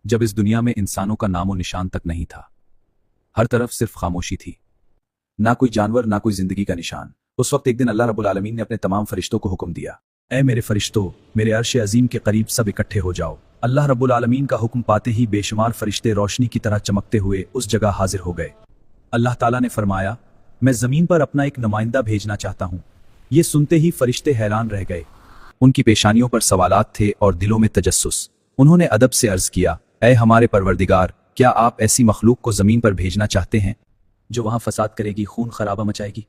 जब इस दुनिया में इंसानों का नामो निशान तक नहीं था। हर तरफ सिर्फ खामोशी थी, ना कोई जानवर ना कोई जिंदगी का निशान। उस वक्त एक दिन अल्लाह रब्बुल आलमीन ने अपने तमाम फरिश्तों को हुक्म दिया, ऐ मेरे फरिश्तों, मेरे अर्श अजीम के करीब सब इकट्ठे हो जाओ। अल्लाह रब्बुल आलमीन का हुक्म पाते ही बेशुमार फरिश्ते रोशनी की तरह चमकते हुए उस जगह हाजिर हो गए। अल्लाह ताला ने फरमाया, मैं जमीन पर अपना एक नुमाइंदा भेजना चाहता हूँ। ये सुनते ही फरिश्ते हैरान रह गए। उनकी पेशानियों पर सवालात थे और दिलों में तजस्सुस। उन्होंने अदब से अर्ज किया, ऐ हमारे परवरदिगार, क्या आप ऐसी मखलूक को जमीन पर भेजना चाहते हैं जो वहां फसाद करेगी, खून खराबा मचाएगी?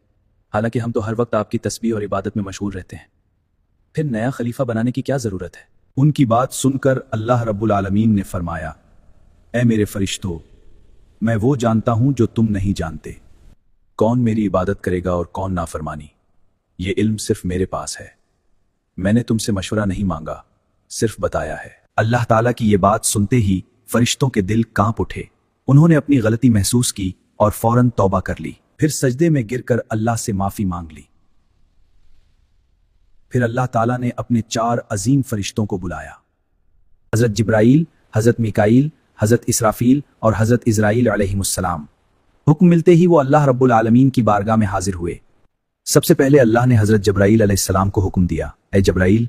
हालांकि हम तो हर वक्त आपकी तस्बीह और इबादत में मशगूल रहते हैं, फिर नया खलीफा बनाने की क्या जरूरत है? उनकी बात सुनकर अल्लाह रब्बुल आलमीन ने फरमाया, ऐ मेरे फरिश्तों, मैं वो जानता हूं जो तुम नहीं जानते। कौन मेरी इबादत करेगा और कौन नाफरमानी, ये इल्म सिर्फ मेरे पास है। मैंने तुमसे मशवरा नहीं मांगा, सिर्फ बताया है। अल्लाह ताला की ये बात सुनते ही फरिश्तों के दिल कांप उठे। उन्होंने अपनी गलती महसूस की और फौरन तौबा कर ली। फिर सजदे में गिरकर अल्लाह से माफी मांग ली। फिर अल्लाह ताला ने अपने 4 अजीम फरिश्तों को बुलाया, हजरत जिब्राइल, हजरत मिकाईल, हजरत इसराफील और हजरत इजराइल अलैहिमुस्सलाम। हुक्म मिलते ही वो अल्लाह रब्बुल आलमीन की बारगाह में हाजिर हुए। सबसे पहले अल्लाह ने हजरत जिब्राइल अलैहिस्सलाम को हुक्म दिया, ऐ जिब्राइल,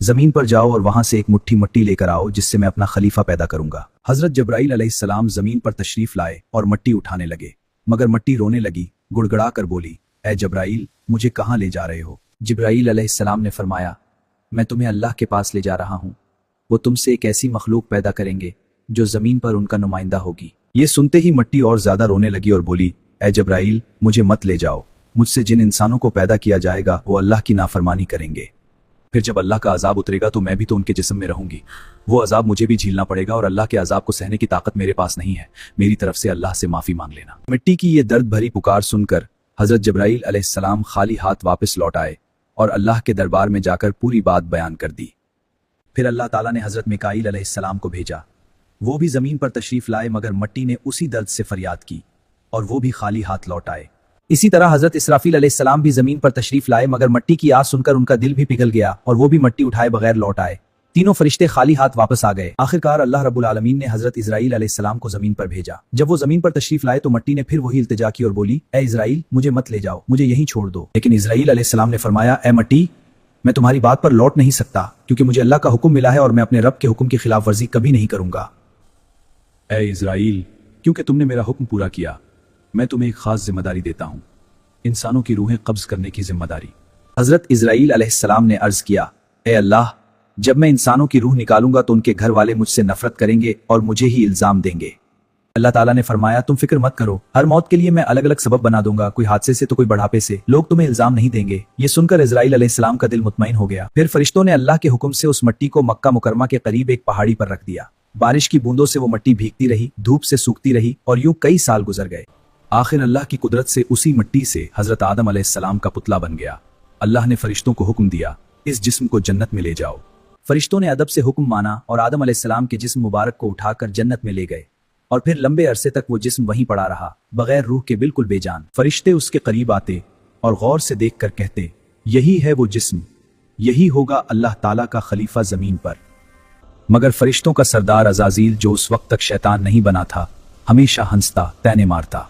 जमीन पर जाओ और वहां से एक मुट्ठी मट्टी लेकर आओ जिससे मैं अपना खलीफा पैदा करूंगा। हजरत जिब्राइल अलैहिस्सलाम जमीन पर तशरीफ लाए और मट्टी उठाने लगे, मगर मट्टी रोने लगी, गुड़गड़ा कर बोली, ऐ जिब्राइल, मुझे कहाँ ले जा रहे हो? जिब्राइल अलैहिस्सलाम ने फरमाया, मैं तुम्हें अल्लाह के पास ले जा रहा हूँ। वो तुमसे एक ऐसी मखलूक पैदा करेंगे जो जमीन पर उनका नुमाइंदा होगी। ये सुनते ही मट्टी और ज्यादा रोने लगी और बोली, ऐ जिब्राइल, मुझे मत ले जाओ। मुझसे जिन इंसानों को पैदा किया जाएगा वो अल्लाह की नाफरमानी करेंगे। फिर जब अल्लाह का अजाब उतरेगा तो मैं भी तो उनके जिस्म में रहूंगी। वो अजाब मुझे भी झेलना पड़ेगा और अल्लाह के अजाब को सहने की ताकत मेरे पास नहीं है। मेरी तरफ से अल्लाह से माफी मांग लेना। मिट्टी की ये दर्द भरी पुकार सुनकर हजरत जिब्राइल अलैहिस्सलाम खाली हाथ वापस लौट आए और अल्लाह के दरबार में जाकर पूरी बात बयान कर दी। फिर अल्लाह ताला ने हजरत मिकाईल अलैहिस्सलाम को भेजा। वो भी जमीन पर तशरीफ लाए, मगर मट्टी ने उसी दर्द से फरियाद की और वो भी खाली हाथ लौट आए। इसी तरह हजरत इसराफील अलैहिस्सलाम भी जमीन पर तशरीफ लाए, मगर मट्टी की आवाज सुनकर उनका दिल भी पिघल गया और वो भी मट्टी उठाए बगैर लौट आए। तीनों फरिश्ते खाली हाथ वापस आ गए। आखिरकार अल्लाह रब्बुल आलमीन ने हजरत इजराइल अलैहिस्सलाम को जमीन पर भेजा। जब वो जमीन पर तशरीफ लाए तो मट्टी ने फिर वही इल्तिजा की और बोली, ऐ इजराइल, मुझे मत ले जाओ, मुझे यहीं छोड़ दो। लेकिन इजराइल अलैहिस्सलाम ने फरमाया, ऐ मट्टी, मैं तुम्हारी बात पर लौट नहीं सकता, क्योंकि मुझे अल्लाह का हुक्म मिला है और मैं अपने रब के हुक्म की खिलाफ वर्जी कभी नहीं करूंगा। ऐ इजराइल, क्योंकि तुमने मेरा हुक्म पूरा किया, मैं तुम्हें एक खास जिम्मेदारी देता हूँ, इंसानों की रूहें कब्ज करने की जिम्मेदारी। हजरत इजराइल अलैहिस्सलाम ने अर्ज किया, ए अल्लाह, जब मैं इंसानों की रूह निकालूंगा तो उनके घर वाले मुझसे नफरत करेंगे और मुझे ही इल्जाम देंगे। अल्लाह ताला ने फरमाया, तुम फिक्र मत करो, हर मौत के लिए मैं अलग अलग सबब बना दूंगा, कोई हादसे से तो कोई बढ़ापे से, लोग तुम्हें इल्जाम नहीं देंगे। ये सुनकर इजराइल अलैहिस्सलाम का दिल मुतमईन हो गया। फिर फरिश्तों ने अल्लाह के हुक्म से उस मट्टी को मक्का मुकरमा के करीब एक पहाड़ी पर रख दिया। बारिश की बूंदों से वो मट्टी भीगती रही, धूप से सूखती रही और यूं कई साल गुजर गए। आखिर अल्लाह की कुदरत से उसी मिट्टी से हजरत आदम अलैहिस्सलाम का पुतला बन गया। अल्लाह ने फरिश्तों को हुक्म दिया, इस जिस्म को जन्नत में ले जाओ। फरिश्तों ने अदब से हुक्म माना और आदम अलैहिस्सलाम के जिस्म मुबारक को उठाकर जन्नत में ले गए और फिर लंबे अरसे तक वो जिस्म वहीं पड़ा रहा, बगैर रूह के बिल्कुल बेजान। फरिश्ते उसके करीब आते और गौर से देखकर कहते, यही है वो जिस्म, यही होगा अल्लाह ताला का खलीफा जमीन पर। मगर फरिश्तों का सरदार अज़ाज़ील, जो उस वक्त तक शैतान नहीं बना था, हमेशा हंसता, तैने मारता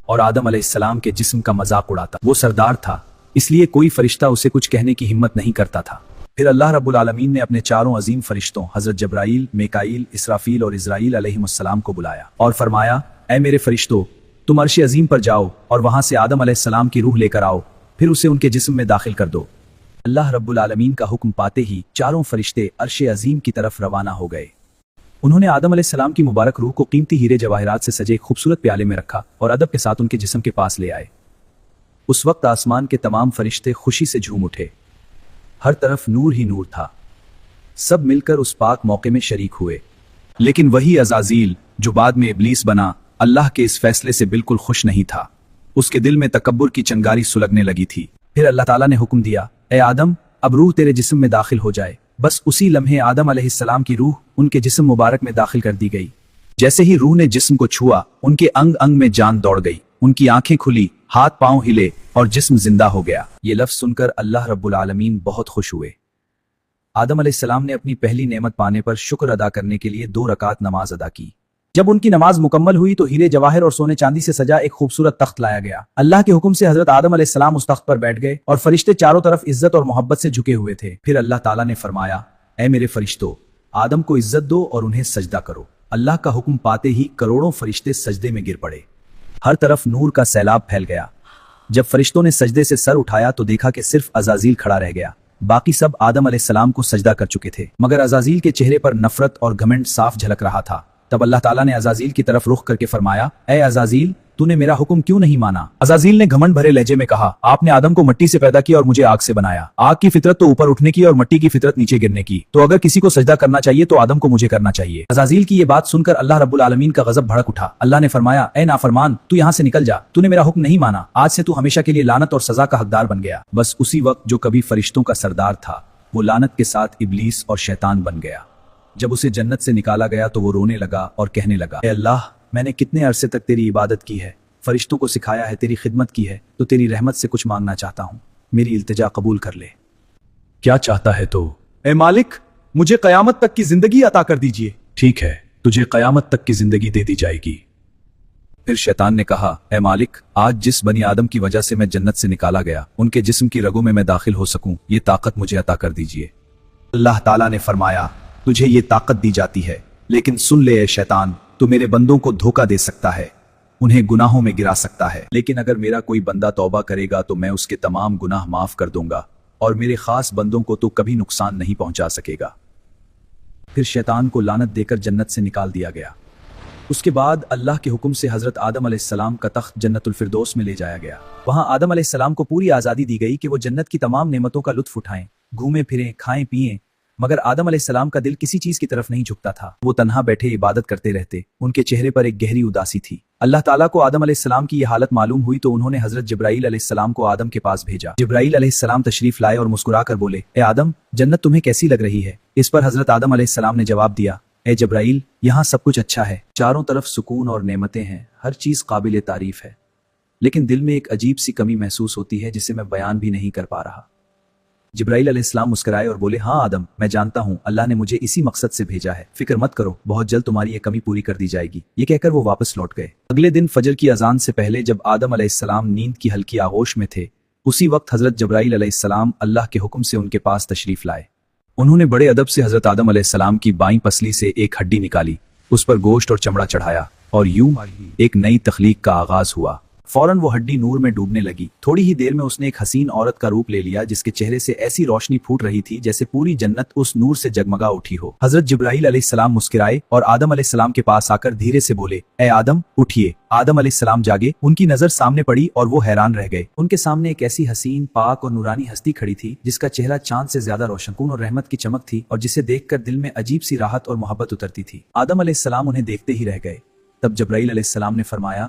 और आदम अलैहिस्सलाम के जिस्म का मजाक उड़ाता। वो सरदार था, इसलिए कोई फरिश्ता उसे कुछ कहने की हिम्मत नहीं करता था। फिर अल्लाह रब्बुल आलमीन ने अपने चारों अजीम फरिश्तों हजरत जिब्राइल, मिकाईल, इसराफील और इजराइल अलैहिमुस्सलाम को बुलाया और फरमाया, ऐ मेरे फरिश्तों, तुम अर्श अजीम पर जाओ और वहां से आदम अलैहिस्सलाम की रूह लेकर आओ, फिर उसे उनके जिस्म में दाखिल कर दो। अल्लाह रब्बुल आलमीन का हुक्म पाते ही चारों फरिश्ते अर्श अजीम की तरफ रवाना हो गए। उन्होंने आदम अलैहिस्सलाम की मुबारक रूह को कीमती हीरे जवाहिरात से सजे खूबसूरत प्याले में रखा और अदब के साथ उनके जिस्म के पास ले आए। उस वक्त आसमान के तमाम फरिश्ते खुशी से झूम उठे, हर तरफ नूर ही नूर था। सब मिलकर उस पाक मौके में शरीक हुए। लेकिन वही अज़ाज़ील, जो बाद में इब्लीस बना, अल्लाह के इस फैसले से बिल्कुल खुश नहीं था। उसके दिल में तकब्बुर की चिंगारी सुलगने लगी थी। फिर अल्लाह ताला ने हुक्म दिया, ए आदम, अब रूह तेरे जिस्म में दाखिल हो जाए। बस उसी लम्हे आदम अलैहिस्सलाम की रूह उनके जिस्म मुबारक में दाखिल कर दी गई। जैसे ही रूह ने जिस्म को छुआ, उनके अंग अंग में जान दौड़ गई, उनकी आंखें खुली, हाथ पांव हिले और जिस्म जिंदा हो गया। ये लफ्ज सुनकर अल्लाह रब्बुल आलमीन बहुत खुश हुए। آدم علیہ السلام نے اپنی پہلی نعمت پانے پر شکر ادا کرنے کے لیے 2 رکعت نماز ادا کی۔ جب ان کی نماز مکمل ہوئی تو ہیرے جواہر اور سونے چاندی سے سجا ایک خوبصورت تخت لایا گیا۔ اللہ کے حکم سے حضرت آدم علیہ السلام اس تخت پر بیٹھ گئے اور فرشتے چاروں طرف عزت اور محبت سے جھکے ہوئے تھے۔ پھر اللہ تعالیٰ نے فرمایا، اے میرے فرشتوں، آدم کو عزت دو اور انہیں سجدہ کرو۔ اللہ کا حکم پاتے ہی کروڑوں فرشتے سجدے میں گر پڑے۔ ہر طرف نور کا سیلاب پھیل گیا۔ جب فرشتوں نے سجدے سے سر اٹھایا تو دیکھا کہ صرف عزازیل کھڑا رہ گیا۔ باقی سب آدم علیہ السلام کو سجدہ کر چکے تھے، مگر عزازیل کے چہرے پر نفرت اور گھمنڈ صاف جھلک رہا تھا۔ تب اللہ تعالیٰ نے عزازیل کی طرف رخ کر کے فرمایا، اے عزازیل، تو نے میرا حکم کیوں نہیں مانا؟ عزازیل نے گھمنڈ بھرے لہجے میں کہا، آپ نے آدم کو مٹی سے پیدا کیا اور مجھے آگ سے بنایا۔ آگ کی فطرت تو اوپر اٹھنے کی اور مٹی کی فطرت نیچے گرنے کی، تو اگر کسی کو سجدہ کرنا چاہیے تو آدم کو مجھے کرنا چاہیے۔ عزازیل کی یہ بات سن کر اللہ رب العالمین کا غضب بھڑک اٹھا۔ اللہ نے فرمایا، اے نافرمان، تو یہاں سے نکل جا، تو نے میرا حکم نہیں مانا، آج سے تو ہمیشہ کے لیے لعنت اور سزا کا حقدار بن گیا۔ بس اسی وقت جو کبھی فرشتوں کا سردار تھا وہ لعنت کے ساتھ ابلیس اور شیطان بن گیا۔ جب اسے جنت سے نکالا گیا تو وہ رونے لگا اور کہنے لگا، اے اللہ، میں نے کتنے عرصے تک تیری عبادت کی ہے، فرشتوں کو سکھایا ہے، تیری خدمت کی ہے، تو تیری رحمت سے کچھ مانگنا چاہتا ہوں، میری التجا قبول کر لے۔ کیا چاہتا ہے تو؟ اے مالک، مجھے قیامت تک کی زندگی عطا کر دیجیے۔ ٹھیک ہے، تجھے قیامت تک کی زندگی دے دی جائے گی۔ پھر شیطان نے کہا، اے مالک، آج جس بنی آدم کی وجہ سے میں جنت سے نکالا گیا، ان کے جسم کی رگوں میں داخل ہو سکوں، یہ طاقت مجھے عطا کر دیجیے۔ اللہ تعالیٰ نے فرمایا، تجھے یہ طاقت دی جاتی ہے، لیکن سن لے اے شیطان، تو میرے بندوں کو دھوکہ دے سکتا ہے، انہیں گناہوں میں گرا سکتا ہے، لیکن اگر میرا کوئی بندہ توبہ کرے گا تو میں اس کے تمام گناہ معاف کر دوں گا، اور میرے خاص بندوں کو تو کبھی نقصان نہیں پہنچا سکے گا۔ پھر شیطان کو لعنت دے کر جنت سے نکال دیا گیا۔ اس کے بعد اللہ کے حکم سے حضرت آدم علیہ السلام کا تخت جنت الفردوس میں لے جایا گیا۔ وہاں آدم علیہ السلام کو پوری آزادی دی گئی کہ وہ جنت کی تمام نعمتوں کا لطف اٹھائیں، گھومیں پھریں، کھائیں پیئیں، مگر آدم علیہ السلام کا دل کسی چیز کی طرف نہیں جھکتا تھا۔ وہ تنہا بیٹھے عبادت کرتے رہتے، ان کے چہرے پر ایک گہری اداسی تھی۔ اللہ تعالیٰ کو آدم علیہ السلام کی یہ حالت معلوم ہوئی تو انہوں نے حضرت جبرائیل علیہ السلام کو آدم کے پاس بھیجا۔ جبرائیل علیہ السلام تشریف لائے اور مسکرا کر بولے، اے آدم، جنت تمہیں کیسی لگ رہی ہے؟ اس پر حضرت آدم علیہ السلام نے جواب دیا، اے جبرائیل، یہاں سب کچھ اچھا ہے، چاروں طرف سکون اور نعمتیں ہیں، ہر چیز قابل تعریف ہے، لیکن دل میں ایک عجیب سی کمی محسوس ہوتی ہے جسے میں بیان بھی نہیں کر پا رہا۔ جبرائیل علیہ السلام مسکرائے اور بولے، ہاں آدم، میں جانتا ہوں، اللہ نے مجھے اسی مقصد سے بھیجا ہے، فکر مت کرو، بہت جلد تمہاری یہ کمی پوری کر دی جائے گی۔ یہ کہہ کر وہ واپس لوٹ گئے۔ اگلے دن فجر کی اذان سے پہلے جب آدم علیہ السلام نیند کی ہلکی آغوش میں تھے، اسی وقت حضرت جبرائیل علیہ السلام اللہ کے حکم سے ان کے پاس تشریف لائے۔ انہوں نے بڑے ادب سے حضرت آدم علیہ السلام کی بائیں پسلی سے ایک ہڈی نکالی، اس پر گوشت اور چمڑا چڑھایا، اور یوں ایک نئی تخلیق کا آغاز ہوا۔ فوراً وہ ہڈی نور میں ڈوبنے لگی۔ تھوڑی ہی دیر میں اس نے ایک حسین عورت کا روپ لے لیا جس کے چہرے سے ایسی روشنی پھوٹ رہی تھی جیسے پوری جنت اس نور سے جگمگا اٹھی ہو۔ حضرت جبرائیل علیہ السلام مسکرائے اور آدم علیہ السلام کے پاس آ کر دھیرے سے بولے، اے آدم، اٹھیے۔ آدم علیہ السلام جاگے، ان کی نظر سامنے پڑی اور وہ حیران رہ گئے۔ ان کے سامنے ایک ایسی حسین، پاک اور نورانی ہستی کھڑی تھی جس کا چہرہ چاند سے زیادہ روشن، اور رحمت کی چمک تھی، اور جسے دیکھ کر دل میں عجیب سی راحت اور محبت اترتی تھی۔ آدم علیہ السلام انہیں دیکھتے ہی رہ گئے۔ تب جبرائیل علیہ السلام نے فرمایا،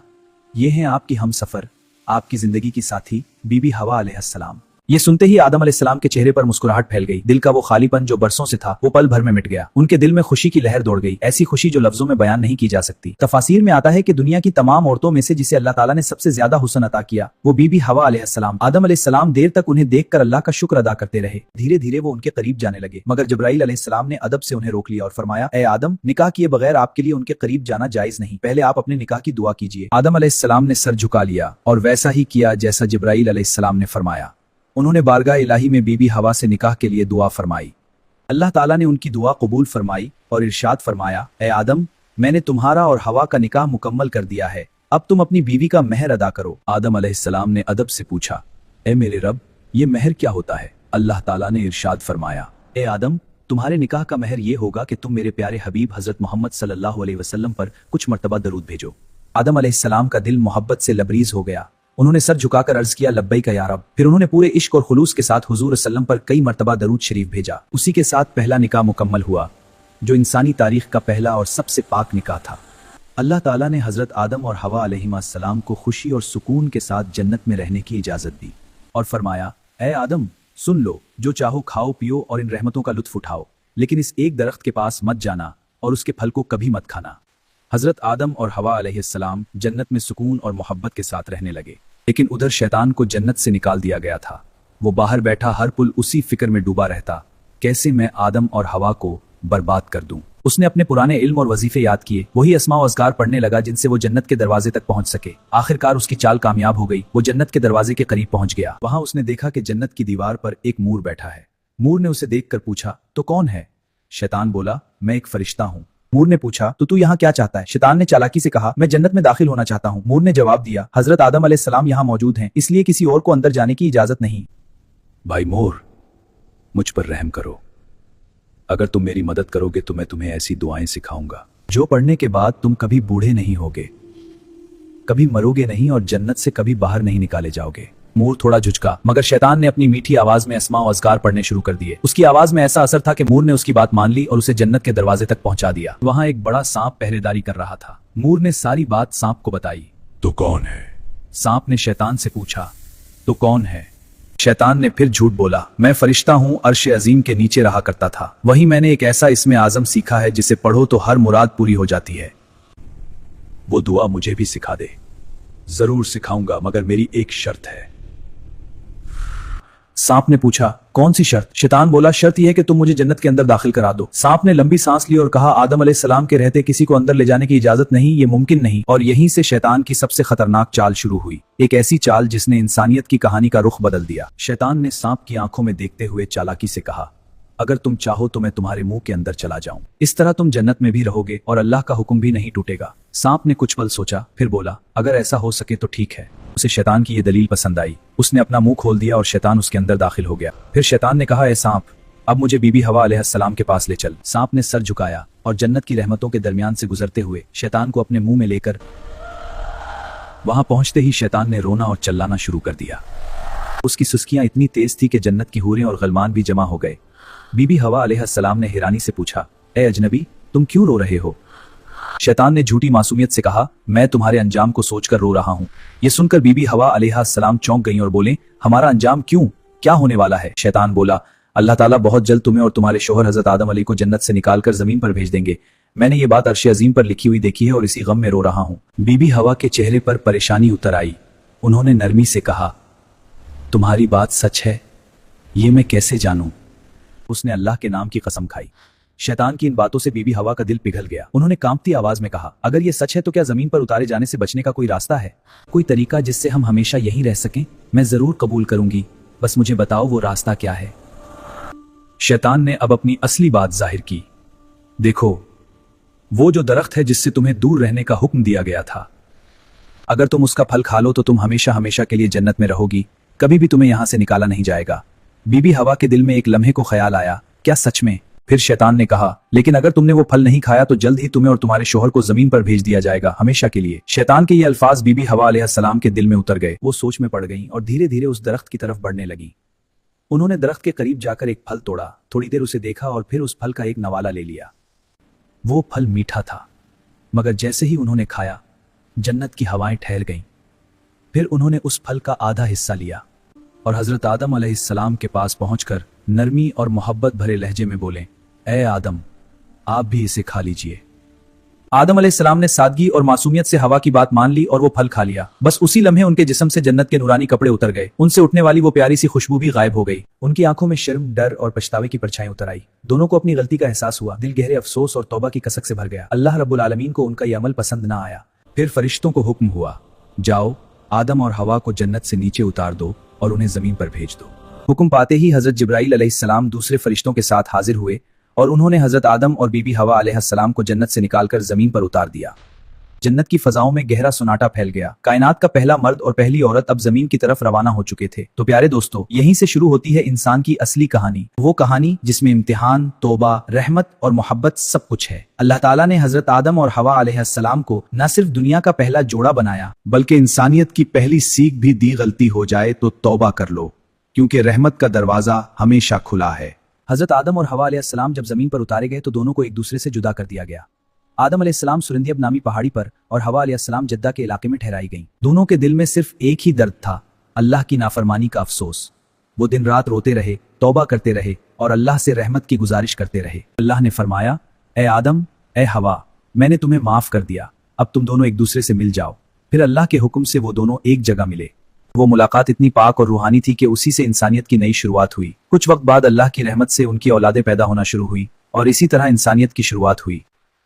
یہ ہیں آپ کی ہم سفر، آپ کی زندگی کی ساتھی بی بی ہوا علیہ السلام۔ یہ سنتے ہی آدم علیہ السلام کے چہرے پر مسکراہٹ پھیل گئی، دل کا وہ خالی پن جو برسوں سے تھا وہ پل بھر میں مٹ گیا۔ ان کے دل میں خوشی کی لہر دوڑ گئی، ایسی خوشی جو لفظوں میں بیان نہیں کی جا سکتی۔ تفاسیر میں آتا ہے کہ دنیا کی تمام عورتوں میں سے جسے اللہ تعالیٰ نے سب سے زیادہ حسن عطا کیا وہ بی بی ہوا علیہ السلام۔ آدم علیہ السلام دیر تک انہیں دیکھ کر اللہ کا شکر ادا کرتے رہے۔ دھیرے دھیرے وہ ان کے قریب جانے لگے، مگر جبرائیل علیہ السلام نے ادب سے انہیں روک لیا اور فرمایا، اے آدم، نکاح کیے بغیر آپ کے لیے ان کے قریب جانا جائز نہیں، پہلے آپ اپنے نکاح کی دعا کیجیے۔ آدم علیہ السلام نے سر جھکا لیا اور ویسا ہی کیا جیسا جبرائیل علیہ السلام نے فرمایا۔ انہوں نے بارگاہ الہی میں بی بی ہوا سے نکاح کے لیے دعا فرمائی۔ اللہ تعالیٰ نے ان کی دعا قبول فرمائی اور ارشاد فرمایا، اے آدم، میں نے تمہارا اور ہوا کا نکاح مکمل کر دیا ہے، اب تم اپنی بیوی کا مہر ادا کرو۔ آدم علیہ السلام نے ادب سے پوچھا، اے میرے رب، یہ مہر کیا ہوتا ہے؟ اللہ تعالیٰ نے ارشاد فرمایا، اے آدم، تمہارے نکاح کا مہر یہ ہوگا کہ تم میرے پیارے حبیب حضرت محمد صلی اللہ علیہ وسلم پر کچھ مرتبہ درود بھیجو۔ آدم علیہ السلام کا دل محبت سے لبریز ہو گیا۔ انہوں نے سر جھکا کر عرض کیا، لبیک یا رب۔ پھر انہوں نے پورے عشق اور خلوص کے ساتھ حضور صلی اللہ علیہ وسلم پر کئی مرتبہ درود شریف بھیجا۔ اسی کے ساتھ پہلا نکاح مکمل ہوا جو انسانی تاریخ کا پہلا اور سب سے پاک نکاح تھا۔ اللہ تعالیٰ نے حضرت آدم اور حوا علیہما السلام کو خوشی اور سکون کے ساتھ جنت میں رہنے کی اجازت دی اور فرمایا، اے آدم، سن لو، جو چاہو کھاؤ پیو اور ان رحمتوں کا لطف اٹھاؤ، لیکن اس ایک درخت کے پاس مت جانا اور اس کے پھل کو کبھی مت کھانا۔ حضرت آدم اور حوا علیہ السلام جنت میں سکون اور محبت کے ساتھ رہنے لگے، لیکن ادھر شیطان کو جنت سے نکال دیا گیا تھا۔ وہ باہر بیٹھا ہر پل اسی فکر میں ڈوبا رہتا कैसे मैं आदम और हवा को बर्बाद कर दूं। उसने अपने पुराने इल्म और वजीफे याद किए, वही अस्मा और अज़कार पढ़ने लगा जिनसे वो जन्नत के दरवाजे तक पहुंच सके। आखिरकार उसकी चाल कामयाब हो गई, वो जन्नत के दरवाजे के करीब पहुंच गया। वहां उसने देखा कि जन्नत की दीवार पर एक मूर बैठा है। मूर ने उसे देखकर पूछा, तो कौन है? शैतान बोला, मैं एक फरिश्ता हूँ। मूर ने पूछा, तो तू यहाँ क्या चाहता है? शैतान ने चालाकी से कहा, मैं जन्नत में दाखिल होना चाहता हूँ। मूर ने जवाब दिया, हजरत आदम अलैहिस्सलाम यहाँ मौजूद हैं, इसलिए किसी और को अंदर जाने की इजाजत नहीं। भाई मोर, मुझ पर रहम करो। अगर तुम मेरी मदद करोगे तो मैं तुम्हें ऐसी दुआएं सिखाऊंगा जो पढ़ने के बाद तुम कभी बूढ़े नहीं होगे, कभी मरोगे नहीं और जन्नत से कभी बाहर नहीं निकाले जाओगे। मूर थोड़ा झुझका, मगर शैतान ने अपनी मीठी आवाज में अस्मा और अज़कार पढ़ने शुरू कर दिए। उसकी आवाज में ऐसा असर था कि मूर ने उसकी बात मान ली और उसे जन्नत के दरवाजे तक पहुंचा दिया। वहां एक बड़ा सांप पहरेदारी कर रहा था। मूर ने सारी बात सांप को बताई। तो कौन है? सांप ने शैतान से पूछा, तो कौन है? शैतान ने फिर झूठ बोला, मैं फरिश्ता हूँ, अर्श अजीम के नीचे रहा करता था। वहीं मैंने एक ऐसा इसमें आजम सीखा है जिसे पढ़ो तो हर मुराद पूरी हो जाती है। वो दुआ मुझे भी सिखा दे। जरूर सिखाऊंगा, मगर मेरी एक शर्त है। सांप ने पूछा, कौन सी शर्त? शैतान बोला, शर्त यह है कि तुम मुझे जन्नत के अंदर दाखिल करा दो। सांप ने लंबी सांस ली और कहा, आदम अलैहिस्सलाम के रहते किसी को अंदर ले जाने की इजाजत नहीं, ये मुमकिन नहीं। और यहीं से शैतान की सबसे खतरनाक चाल शुरू हुई, एक ऐसी चाल जिसने इंसानियत की कहानी का रुख बदल दिया। शैतान ने सांप की आंखों में देखते हुए चालाकी से कहा, अगर तुम चाहो तो मैं तुम्हारे मुंह के अंदर चला जाऊं, इस तरह तुम जन्नत में भी रहोगे और अल्लाह का हुक्म भी नहीं टूटेगा। सांप ने कुछ पल सोचा, फिर बोला, अगर ऐसा हो सके तो ठीक है। उसे शैतान की ये दलील पसंद आई। उसने अपना मुंह खोल दिया और शैतान उसके अंदर दाखिल हो गया। फिर शैतान ने कहा, ए सांप, अब मुझे बीबी हवा अलैहिस्सलाम के पास ले चल। सांप ने सर झुकाया और जन्नत की रहमतों के दरमियान से गुजरते हुए शैतान को अपने मुंह में लेकर वहां पहुंचते ही शैतान ने रोना और चिल्लाना शुरू कर दिया। उसकी सुस्कियां इतनी तेज थी कि जन्नत की हूरें और गलमान भी जमा हो गए। बीबी हवा अलैहिस्सलाम ने हैरानी से पूछा, ए अजनबी, तुम क्यों रो रहे हो? शैतान ने झूठी मासूमियत से कहा, मैं तुम्हारे अंजाम को सोचकर रो रहा हूँ। ये सुनकर बीबी हवा अलैहिस्सलाम चौंक गईं और बोले, हमारा अंजाम क्यों? क्या होने वाला है? शैतान बोला, अल्लाह ताला बहुत जल्द तुम्हें और तुम्हारे शोहर हजरत आदम अली को जन्नत से निकालकर जमीन पर भेज देंगे। मैंने ये बात अर्श अजीम पर लिखी हुई देखी है और इसी गम में रो रहा हूँ। बीबी हवा के चेहरे पर परेशानी उतर आई। उन्होंने नरमी से कहा, तुम्हारी बात सच है? ये मैं कैसे जानूं? उसने अल्लाह के नाम की कसम खाई। शैतान की इन बातों से बीबी हवा का दिल पिघल गया। उन्होंने कांपती आवाज में कहा, अगर ये सच है तो क्या जमीन पर उतारे जाने से बचने का कोई रास्ता है? कोई तरीका जिससे हम हमेशा यहीं रह सकें? मैं जरूर कबूल करूंगी, बस मुझे बताओ वो रास्ता क्या है। शैतान ने अब अपनी असली बात जाहिर की। देखो, वो जो दरख्त है जिससे तुम्हें दूर रहने का हुक्म दिया गया था, अगर तुम उसका फल खा लो तो तुम हमेशा हमेशा के लिए जन्नत में रहोगी, कभी भी तुम्हें यहां से निकाला नहीं जाएगा। बीबी हवा के दिल में एक लम्हे को ख्याल आया, क्या सच में? फिर शैतान ने कहा, लेकिन अगर तुमने वो फल नहीं खाया तो जल्द ही तुम्हें और तुम्हारे शोहर को जमीन पर भेज दिया जाएगा, हमेशा के लिए। शैतान के ये अल्फाज बीबी हवा अलैहिस्सलाम के दिल में उतर गए। वो सोच में पड़ गईं और धीरे धीरे उस दरख्त की तरफ बढ़ने लगीं। उन्होंने दरख्त के करीब जाकर एक फल तोड़ा, थोड़ी देर उसे देखा और फिर उस फल का एक नवाला ले लिया। वो फल मीठा था, मगर जैसे ही उन्होंने खाया, जन्नत की हवाएं ठहर गईं। फिर उन्होंने उस फल का आधा हिस्सा लिया और हजरत आदम अलैहिस्सलाम के पास पहुंचकर नरमी और मोहब्बत भरे लहजे में बोले, ए आदम, आप भी इसे खा लीजिए। आदम अलैहिस्सलाम ने सादगी और मासूमियत से हवा की बात मान ली और वो फल खा लिया। बस उसी लम्हे उनके जिस्म से जन्नत के नूरानी कपड़े उतर गए। उनसे उठने वाली वो प्यारी सी खुशबू भी गायब हो गई। उनकी आंखों में शर्म, डर और पछतावे की परछाई उतर आई। दोनों को अपनी गलती का एहसास हुआ। दिल गहरे अफसोस और तौबा की कसक से भर गया। अल्लाह रब्बुल आलमीन को उनका ये अमल पसंद ना आया। फिर फरिश्तों को हुक्म हुआ, जाओ, आदम और हवा को जन्नत से नीचे उतार दो और उन्हें जमीन पर भेज दो। हुक्म पाते ही हजरत जिब्राइल अलैहिस्सलाम दूसरे फरिश्तों के साथ हाजिर हुए और उन्होंने हजरत आदम और बीबी हवा अलैहिस्सलाम को जन्नत से निकालकर जमीन पर उतार दिया। जन्नत की फजाओं में गहरा सुनाटा फैल गया। कायनात का पहला मर्द और पहली औरत अब जमीन की तरफ रवाना हो चुके थे। तो प्यारे दोस्तों, यहीं से शुरू होती है इंसान की असली कहानी, वो कहानी जिसमें इम्तिहान, तौबा, रहमत और मोहब्बत सब कुछ है। अल्लाह ताला ने हजरत आदम और हवा अलैहिस्सलाम को न सिर्फ दुनिया का पहला जोड़ा बनाया, बल्कि इंसानियत की पहली सीख भी दी, गलती हो जाए तो तौबा कर लो, क्योंकि रहमत का दरवाजा हमेशा खुला है। हजरत आदम और हवा अलैहिस्सलाम जब जमीन पर उतारे गए तो दोनों को एक दूसरे से जुदा कर दिया गया। आदम अलैहिस्सलाम सुरिंदियब नामी पहाड़ी पर और हवा अलैहिस्सलाम जद्दा के इलाके में ठहराई गईं। दोनों के दिल में सिर्फ एक ही दर्द था, अल्लाह की नाफरमानी का अफसोस। वो दिन रात रोते रहे, तौबा करते रहे और अल्लाह से रहमत की गुजारिश करते रहे। अल्लाह ने फरमाया, ए आदम, ए हवा, मैंने तुम्हें माफ कर दिया, अब तुम दोनों एक दूसरे से मिल जाओ। फिर अल्लाह के हुक्म से वो दोनों एक जगह मिले। وہ ملاقات اتنی پاک اور روحانی تھی کہ اسی سے انسانیت کی نئی شروعات ہوئی۔ کچھ وقت بعد اللہ کی رحمت سے ان کی اولادیں پیدا ہونا شروع ہوئی اور اسی طرح انسانیت کی شروعات ہوئی۔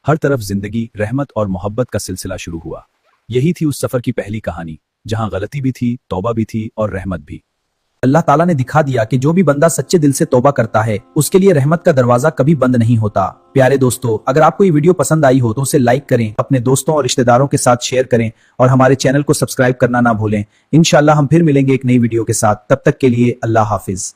ہر طرف زندگی، رحمت اور محبت کا سلسلہ شروع ہوا۔ یہی تھی اس سفر کی پہلی کہانی، جہاں غلطی بھی تھی، توبہ بھی تھی اور رحمت بھی۔ اللہ تعالیٰ نے دکھا دیا کہ جو بھی بندہ سچے دل سے توبہ کرتا ہے اس کے لیے رحمت کا دروازہ کبھی بند نہیں ہوتا۔ پیارے دوستو، اگر آپ کو یہ ویڈیو پسند آئی ہو تو اسے لائک کریں، اپنے دوستوں اور رشتہ داروں کے ساتھ شیئر کریں اور ہمارے چینل کو سبسکرائب کرنا نہ بھولیں۔ انشاءاللہ ہم پھر ملیں گے ایک نئی ویڈیو کے ساتھ، تب تک کے لیے اللہ حافظ۔